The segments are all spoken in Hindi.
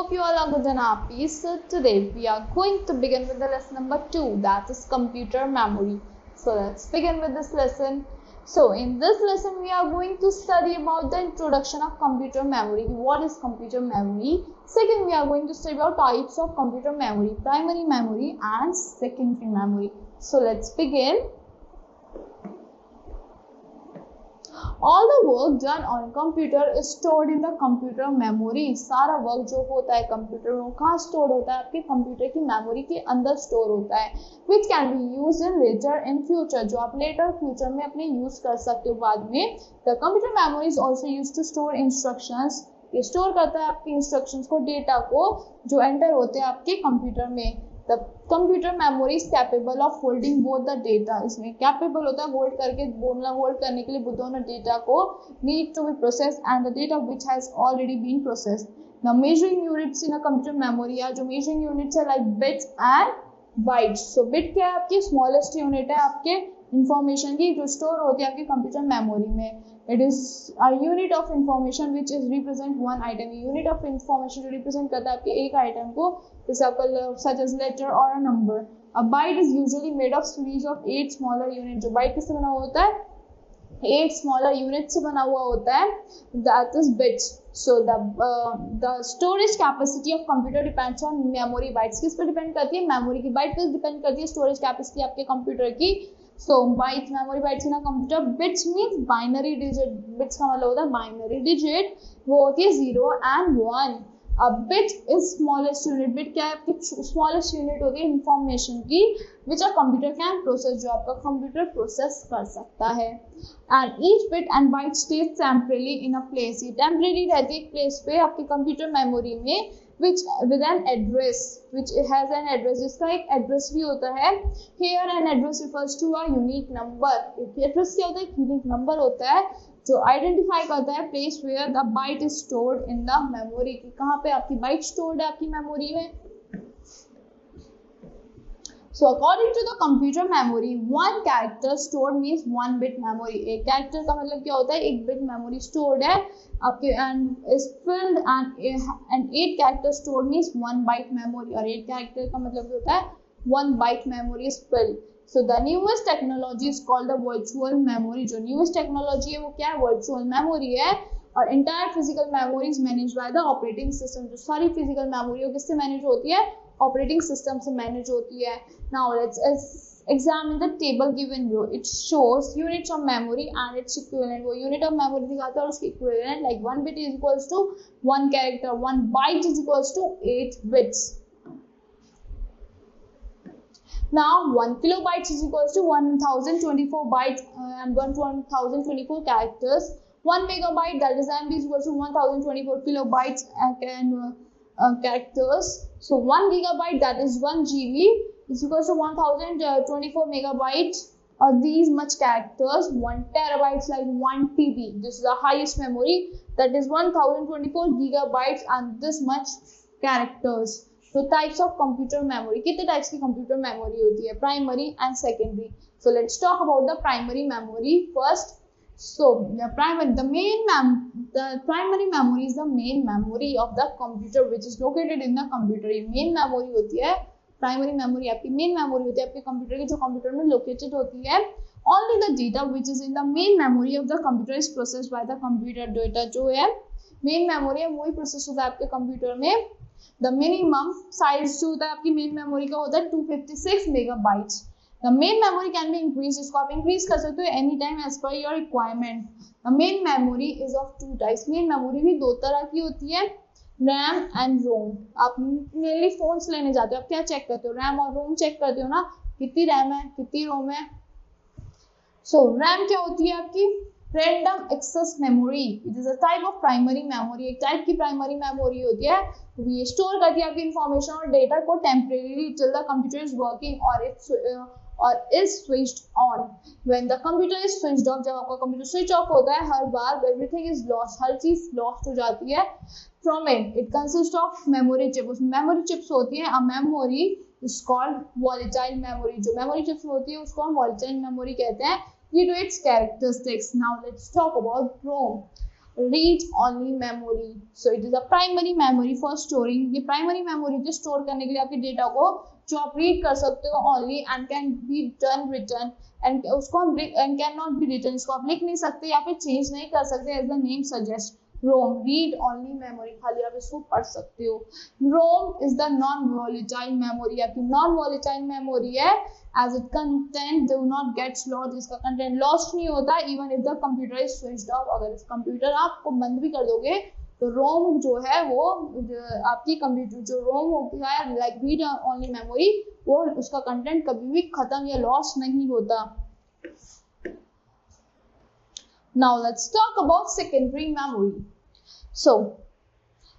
Hope you all are good and happy. So today we are going to begin with the lesson number 2, that is computer memory. So let's begin with this lesson. So in this lesson we are going to study about the introduction of computer memory. What is computer memory? Second, we are going to study about types of computer memory, primary memory and secondary memory. So let's begin. All the work done on a computer is stored in the computer memory. सारा वर्क जो होता है कंप्यूटर में कहाँ स्टोर होता है? आपके कंप्यूटर की मेमोरी के अंदर स्टोर होता है, which can be used in later in future, जो आप later future में अपने यूज कर सकते हो बाद में. The computer memory is also used to store instructions. ये स्टोर करता है आपके इंस्ट्रक्शंस को, डेटा को जो एंटर होते हैं आपके कंप्यूटर में. The computer memory is capable of holding both the data. इसमें कैपेबल होता है होल्ड करने के लिए दोनों डेटा को, need to be processed and the data which has already been processed. Now measuring units in a computer memory are जो measuring units है like bits and bytes. So bit क्या है? आपकी smallest unit है आपके इंफॉर्मेशन की जो स्टोर होती है आपके कंप्यूटर मेमोरी में. It is a unit of information which is represent one item. Unit of information जो represent करता है आपके एक आइटम को, जैसे आपका such as letter or a number. A byte is usually made of series of 8 smaller units. जो byte किससे बना हुआ होता है? 8 smaller units से बना हुआ होता है. That is bits. So the storage capacity of computer depends on memory bytes. किस पर डिपेंड करती है? मेमोरी की बाइट पर डिपेंड करती है स्टोरेज कैपेसिटी आपके कंप्यूटर की. So bytes, memory bytes in a computer. Bits means binary digit. Bits का मतलब होता है binary digit. वो होती है 0 and 1. A bit is smallest unit. Bit क्या है? आपकी smallest unit होती है information की, which a computer can process, जो आपका computer process कर सकता है. And each bit and byte stays temporarily in a place. ये temporary रहती है एक place पे आपके computer memory में, which with an address, which has an address. जिसका एक address भी होता है. Here an address refers to a unique number. एक address क्या होता है? एक unique number होता है जो आइडेंटिफाई करता है place where the byte is stored in the memory. की कहाँ पे आपकी बाइट स्टोर्ड है आपकी मेमोरी में. So according to the computer memory, one character stored means one bit memory. एक character का मतलब क्या होता है? एक bit memory stored है आपके and is filled and 8 characters stored means one byte memory. और 8 character का मतलब क्या होता है? One byte memory is filled. So the newest technology is called the virtual memory. जो newest technology है वो क्या है? Virtual memory है. और entire physical memory is managed by the operating system. जो सारी physical memory है किससे manage होती है? Operating system से manage होती है. Now let's examine the table given below. It shows units of memory and its equivalent. वो unit of memory दिखाता है और उसकी equivalent, like 1 bit is equals to 1 character, 1 byte is equals to 8 bits. Now 1 kilobyte is equals to 1024 bytes and 1024 characters. 1 megabyte, that is MB, is equals to 1024 kilobytes and characters. So 1 gigabyte, that is 1 GB, is equals to 1024 megabytes or these much characters. 1 terabyte, like 1 TB. This is the highest memory, that is 1024 gigabytes and this much characters. So types of computer memory. कितने types की computer memory होती है? Primary and secondary. So let's talk about the primary memory first. So the primary memory is the main memory of the computer which is located in the computer. ये main memory होती है. Primary memory आपकी main memory होती है आपके computer की, जो computer में located होती है. Only the data which is in the main memory of the computer is processed by the computer. Data जो है main memory है वही process होता है आपके computer में. The minimum size जो होता है आपकी मेन मेमोरी का होता है 256 megabytes. The main memory can be increased. इसको आप increase कर सकते हो any time as per your requirement. The main memory is of 2 types. Main memory भी 2 तरह की होती है, RAM and ROM. आप मेनली फोन्स लेने जाते हो, आप क्या चेक करते हो? RAM और ROM चेक करते हो ना, कितनी RAM है कितनी ROM है. So RAM क्या होती है आपकी? Random access memory. It is a type of primary memory. एक टाइप की प्राइमरी मेमोरी होती है, ये स्टोर करती है आपकी इंफॉर्मेशन और डेटा को temporary till the computer is working or is switched on. When the computer is switched off, जब आपका कंप्यूटर स्विच ऑफ होता है हर बार, everything is lost, हर चीज लॉस्ट हो जाती है. From it consists of memory chip. उसमें memory chips होती है. A memory is called volatile memory. जो memory chips होती है उसको हम volatile memory कहते हैं. Due to its characteristics. Now let's talk about ROM. Read only memory, so it is a primary memory for storing, ये प्राइमरी मेमोरी जो स्टोर करने के लिए आपके डेटा को, जो आप रीड कर सकते हो only, and can be done return, and उसको हम and can not be return, इसको आप लिख नहीं सकते या फिर चेंज नहीं कर सकते, as the name suggest. ROM read only memory, खाली आप इसको पढ़ सकते हो। ROM is the non volatile memory, आपकी नॉन वॉलेटाइल मेमोरी है, as it content do not gets lost, इसका कंटेंट लॉस्ट नहीं होता even if the computer is switched off, अगर इस कंप्यूटर आपको बंद भी कर दोगे तो रोम जो है वो आपकी कंप्यूटर जो रोम होती है लाइक रीड ओनली मेमोरी, वो उसका कंटेंट कभी भी खत्म या लॉस्ट नहीं होता। Now let's talk about secondary memory. So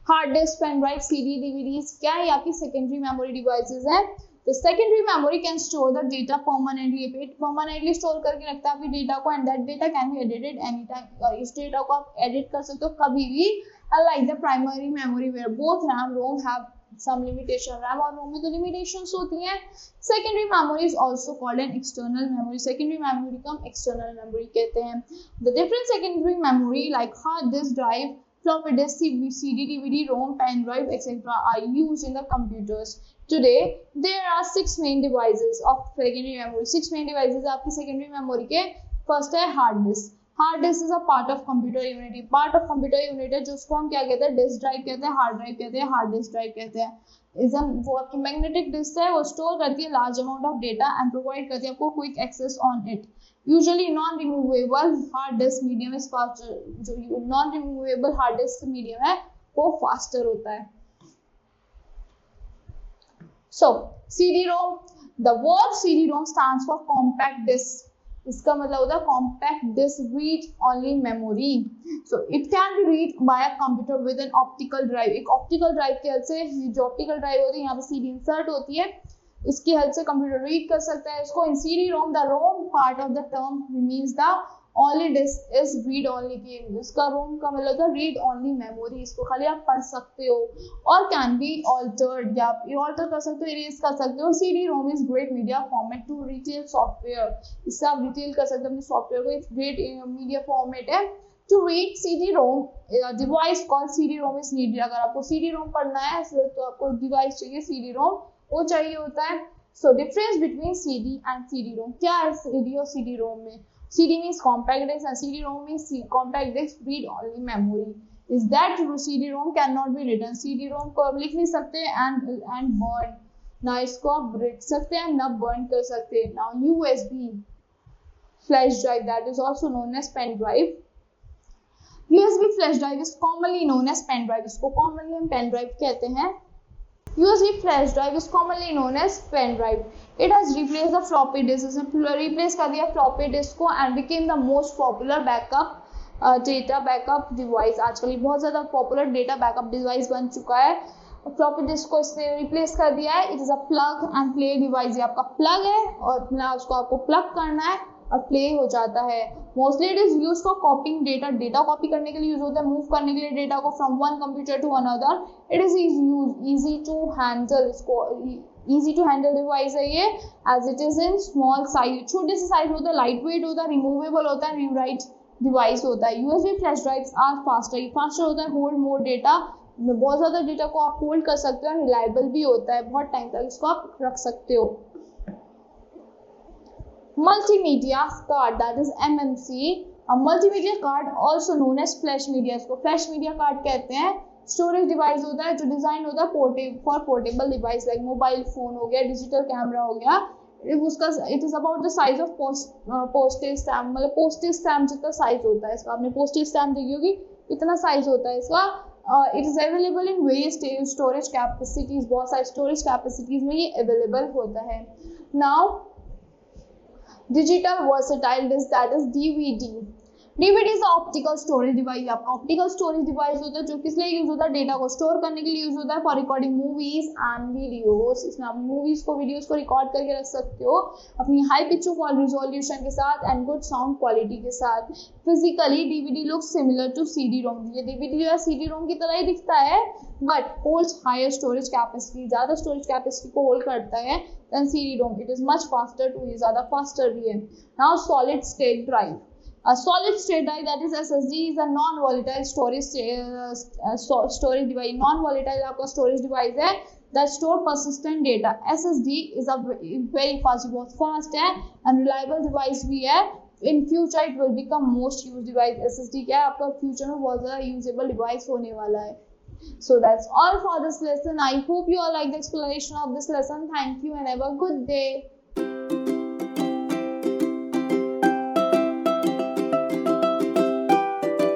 hard disk, pen drive, CD, DVDs क्या है आपकी सेकेंडरी मेमोरी डिवाइसेस है। तो secondary memory can store the data permanently, permanently store करके रखता है आपकी डेटा को, and that data can be edited any time, और इस डेटा को आप एडिट कर सकते हो कभी भी, unlike the primary memory where both RAM ROM have some limitation, RAM और ROM में तो limitations होती हैं। Secondary memory is also called an external memory, secondary memory को हम external memory कहते हैं। The different secondary memory like hard disk drive, floppy disk, CD, DVD, ROM, pen drive, etc. are used in the computers. Today there are 6 main devices of secondary memory, 6 main devices आपकी secondary memory के। First है hard disk, hard disk is a part of computer unit, part of computer unit है, जिसको हम क्या कहते हैं, डिस्क ड्राइव कहते हैं, हार्ड ड्राइव कहते हैं, हार्ड डिस्क ड्राइव कहते हैं। वो आपकी मैग्नेटिक डिस्क है, वो स्टोर करती है large amount of data and provide करती है आपको quick access on it. Usually non removable hard disk medium is faster, जो non removable hard disk medium है वो फास्टर होता है। So CD-ROM, the word CD-ROM stands for compact disc, इसका मतलब होता है compact disc read only memory. So it can be read by a computer with an optical drive, एक ऑप्टिकल ड्राइव के हेल्प से, जो ऑप्टिकल ड्राइव होती है यहाँ पे CD इंसर्ट होती है, इसकी हेल्प से कंप्यूटर रीड कर सकता है इसको। In CD-ROM the ROM part of the term means the only disk is read only की, इसका रोम का मतलब है रीड ओनली मेमोरी, इसको खाली आप पढ़ सकते हो, और कैन बी ऑल्टर्ड, या आप ऑल्टर कर सकते हो, इरेज कर सकते हो। CD-ROM is great media format to retail software, इससे आप रिटेल कर सकते हो अपने सॉफ्टवेयर को, एक ग्रेट मीडिया फॉर्मेट है। To read CD-ROM device called CD-ROM is needed, अगर आपको CD-ROM पढ़ना है तो आपको डिवाइस चाहिए CD-ROM, वो चाहिए होता है। So difference between CD and CD-ROM, क्या है CD और CD-ROM में। CD means compact disk and CD-ROM means compact disk read only memory. Is that CD-ROM cannot be written, CD-ROM को आप लिख नहीं सकते and burn, ना इसको आप लिख सकते हैं ना burn कर सकते। Now USB flash drive, that is also known as pen drive. USB flash drive is commonly known as pen drive, इसको commonly हम pen drive कहते हैं। USB flash drive is commonly known as pen drive. It has replaced the floppy disk, इसने replace कर दिया floppy disk को and became the most popular backup data backup device. आजकल बहुत ज़्यादा popular data backup device बन चुका है। floppy disk को इसने replace कर दिया है। It is a plug and play device, ये आपका plug है और अपना उसको आपको plug करना है और प्ले हो जाता है। Mostly it is use for कॉपिंग data, data copy करने के लिए यूज होता है, मूव करने के लिए डेटा को from one computer to another. It is easy to handle, इसको इजी टू हैंडल डिवाइस है ये, as it is in small size, छोटे से साइज होता है, लाइट वेट होता है, रिमूवेबल होता है, रीराइट डिवाइस होता है। USB flash drives are faster, ये फास्टर होता है, होल्ड मोर डेटा, बहुत ज्यादा डेटा को आप होल्ड कर सकते हो, रिलायबल भी होता है, बहुत टाइम तक इसको आप रख सकते हो। Multimedia card, that is MMC, a multimedia card also known as flash media, इसको flash media card कहते हैं। स्टोरेज डिवाइस होता है जो डिजाइन होता है for portable device, like mobile phone हो गया, डिजिटल कैमरा हो गया। उसका it is about the size of postage stamp, मतलब पोस्टेज स्टैम्प जितना साइज होता है इसका, आपने पोस्टेज स्टैम्प देखी होगी, इतना साइज होता है इसका। It is available in various storage capacities, बहुत सारे स्टोरेज कैपेसिटीज में ये अवेलेबल होता है। Now digital versatile disk, that is DVD। DVD is optical storage device, आपका ऑप्टिकल स्टोरेज डिवाइस होता है जो किस लिए यूज होता है, डेटा को स्टोर करने के लिए यूज होता है, for recording movies and videos. इसमें आप मूवीज को, वीडियोस को रिकॉर्ड करके रख सकते हो अपनी हाई पिक्चर रिजोल्यूशन के साथ एंड गुड साउंड क्वालिटी के साथ। Physically DVD looks similar to CD-ROM, ये DVD जो है CD-ROM की तरह ही दिखता है, but holds higher storage capacity, ज्यादा स्टोरेज कैपेसिटी को होल्ड करता है than CD-ROM। It is much faster to use, ज्यादा फास्टर भी है। Now solid state drive, A solid state drive, that is SSD, is a non-volatile storage storage device. Non-volatile आपका storage device है that store persistent data. SSD is a very fast, बहुत fast है and reliable device भी है. In future it will become most used device. SSD क्या है आपका future में बहुत ज़्यादा usable device होने वाला है. So that's all for this lesson. I hope you all like the explanation of this lesson. Thank you and have a good day.